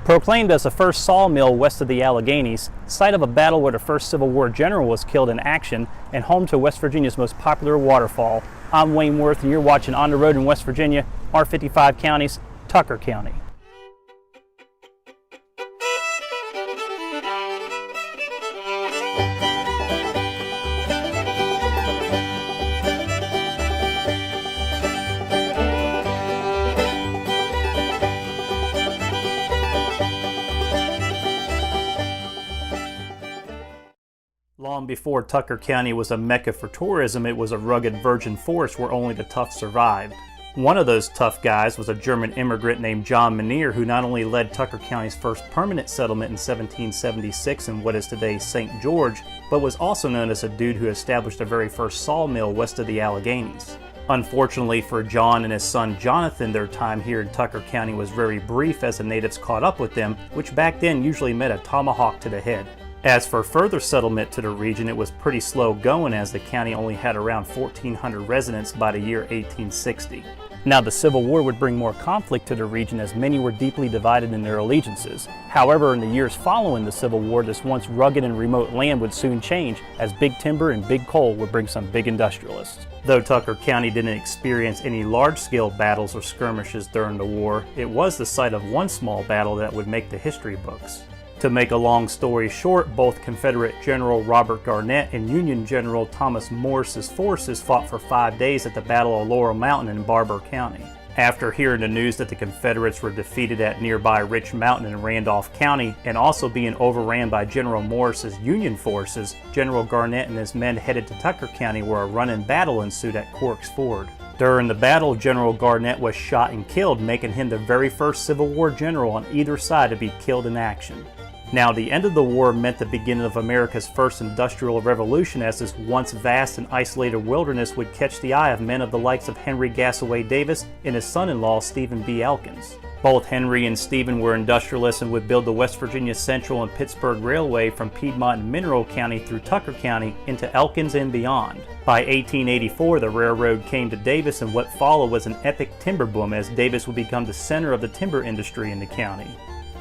Proclaimed as the first sawmill west of the Alleghenies, site of a battle where the first Civil War general was killed in action, and home to West Virginia's most popular waterfall, I'm Wayne Worth, and you're watching On the Road in West Virginia, our 55 counties, Tucker County. Long before Tucker County was a mecca for tourism, it was a rugged virgin forest where only the tough survived. One of those tough guys was a German immigrant named John Menier, who not only led Tucker County's first permanent settlement in 1776 in what is today St. George, but was also known as a dude who established the very first sawmill west of the Alleghenies. Unfortunately for John and his son Jonathan, their time here in Tucker County was very brief as the natives caught up with them, which back then usually meant a tomahawk to the head. As for further settlement to the region, it was pretty slow going as the county only had around 1,400 residents by the year 1860. Now, the Civil War would bring more conflict to the region as many were deeply divided in their allegiances. However, in the years following the Civil War, this once rugged and remote land would soon change as big timber and big coal would bring some big industrialists. Though Tucker County didn't experience any large-scale battles or skirmishes during the war, it was the site of one small battle that would make the history books. To make a long story short, both Confederate General Robert Garnett and Union General Thomas Morris's forces fought for 5 days at the Battle of Laurel Mountain in Barbour County. After hearing the news that the Confederates were defeated at nearby Rich Mountain in Randolph County and also being overran by General Morris's Union forces, General Garnett and his men headed to Tucker County where a run-in battle ensued at Cork's Ford. During the battle, General Garnett was shot and killed, making him the very first Civil War general on either side to be killed in action. Now, the end of the war meant the beginning of America's first industrial revolution, as this once vast and isolated wilderness would catch the eye of men of the likes of Henry Gassaway Davis and his son-in-law Stephen B. Elkins. Both Henry and Stephen were industrialists and would build the West Virginia Central and Pittsburgh Railway from Piedmont and Mineral County through Tucker County into Elkins and beyond. By 1884, the railroad came to Davis, and what followed was an epic timber boom as Davis would become the center of the timber industry in the county.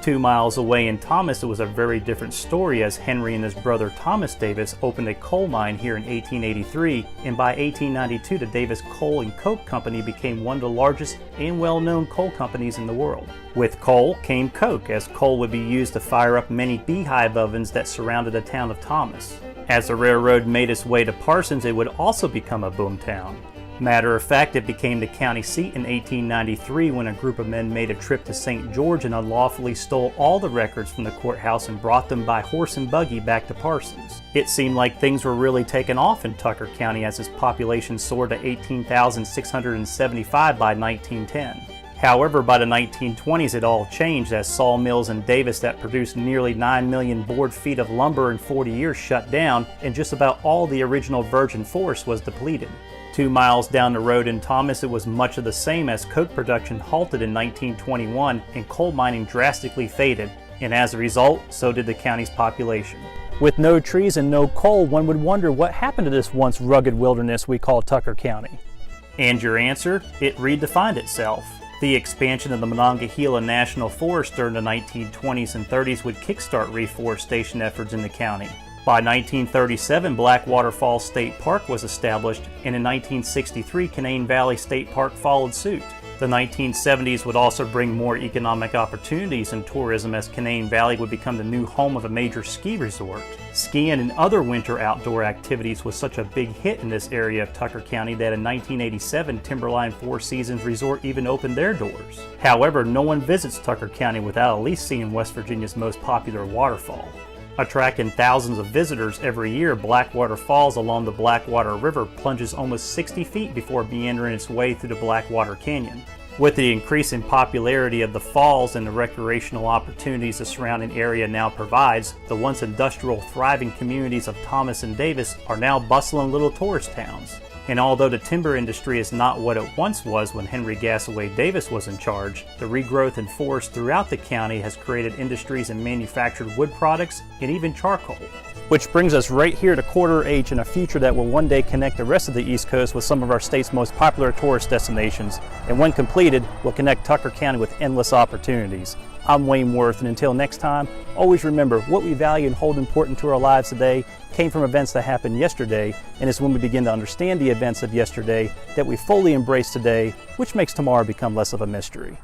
2 miles away in Thomas, it was a very different story as Henry and his brother Thomas Davis opened a coal mine here in 1883, and by 1892 the Davis Coal and Coke Company became one of the largest and well-known coal companies in the world. With coal came coke, as coal would be used to fire up many beehive ovens that surrounded the town of Thomas. As the railroad made its way to Parsons, it would also become a boom town. Matter of fact, it became the county seat in 1893 when a group of men made a trip to St. George and unlawfully stole all the records from the courthouse and brought them by horse and buggy back to Parsons. It seemed like things were really taking off in Tucker County as its population soared to 18,675 by 1910. However, by the 1920s it all changed as sawmills in Davis that produced nearly 9 million board feet of lumber in 40 years shut down, and just about all the original virgin forest was depleted. 2 miles down the road in Thomas, it was much of the same as coke production halted in 1921 and coal mining drastically faded, and as a result, so did the county's population. With no trees and no coal, one would wonder what happened to this once rugged wilderness we call Tucker County. And your answer? It redefined itself. The expansion of the Monongahela National Forest during the 1920s and 30s would kickstart reforestation efforts in the county. By 1937, Blackwater Falls State Park was established, and in 1963, Canaan Valley State Park followed suit. The 1970s would also bring more economic opportunities in tourism as Canaan Valley would become the new home of a major ski resort. Skiing and other winter outdoor activities was such a big hit in this area of Tucker County that in 1987, Timberline Four Seasons Resort even opened their doors. However, no one visits Tucker County without at least seeing West Virginia's most popular waterfall. Attracting thousands of visitors every year, Blackwater Falls along the Blackwater River plunges almost 60 feet before meandering its way through the Blackwater Canyon. With the increasing popularity of the falls and the recreational opportunities the surrounding area now provides, the once industrial, thriving communities of Thomas and Davis are now bustling little tourist towns. And although the timber industry is not what it once was when Henry Gassaway Davis was in charge, the regrowth in forests throughout the county has created industries in manufactured wood products and even charcoal. Which brings us right here to Quarter H and a future that will one day connect the rest of the East Coast with some of our state's most popular tourist destinations, and when completed, will connect Tucker County with endless opportunities. I'm Wayne Worth, and until next time, always remember what we value and hold important to our lives today came from events that happened yesterday, and it's when we begin to understand the events of yesterday that we fully embrace today, which makes tomorrow become less of a mystery.